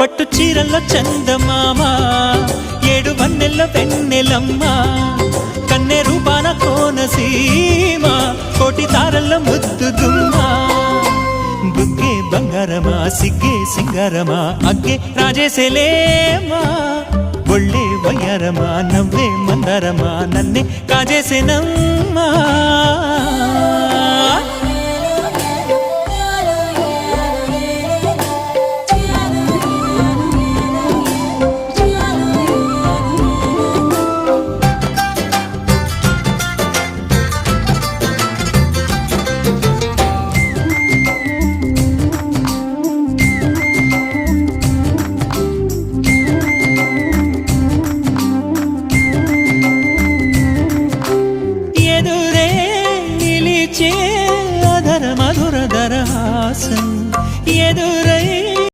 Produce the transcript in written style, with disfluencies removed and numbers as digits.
పట్టు చీరల్లో చందమామ ఏడు వన్నెల్ల వెన్నెలమ్మ కన్నె రూపాన కోనసీమ కోటి తారల్లో ముద్దుగుమ్మా బుగ్గే బంగారమా సిగ్గే సింగారమా అగ్గే రాజేసేలేమా ఒళ్ళే వయ్యారమా నవ్వే మందారమా నన్నే కాజేసేనమ్మా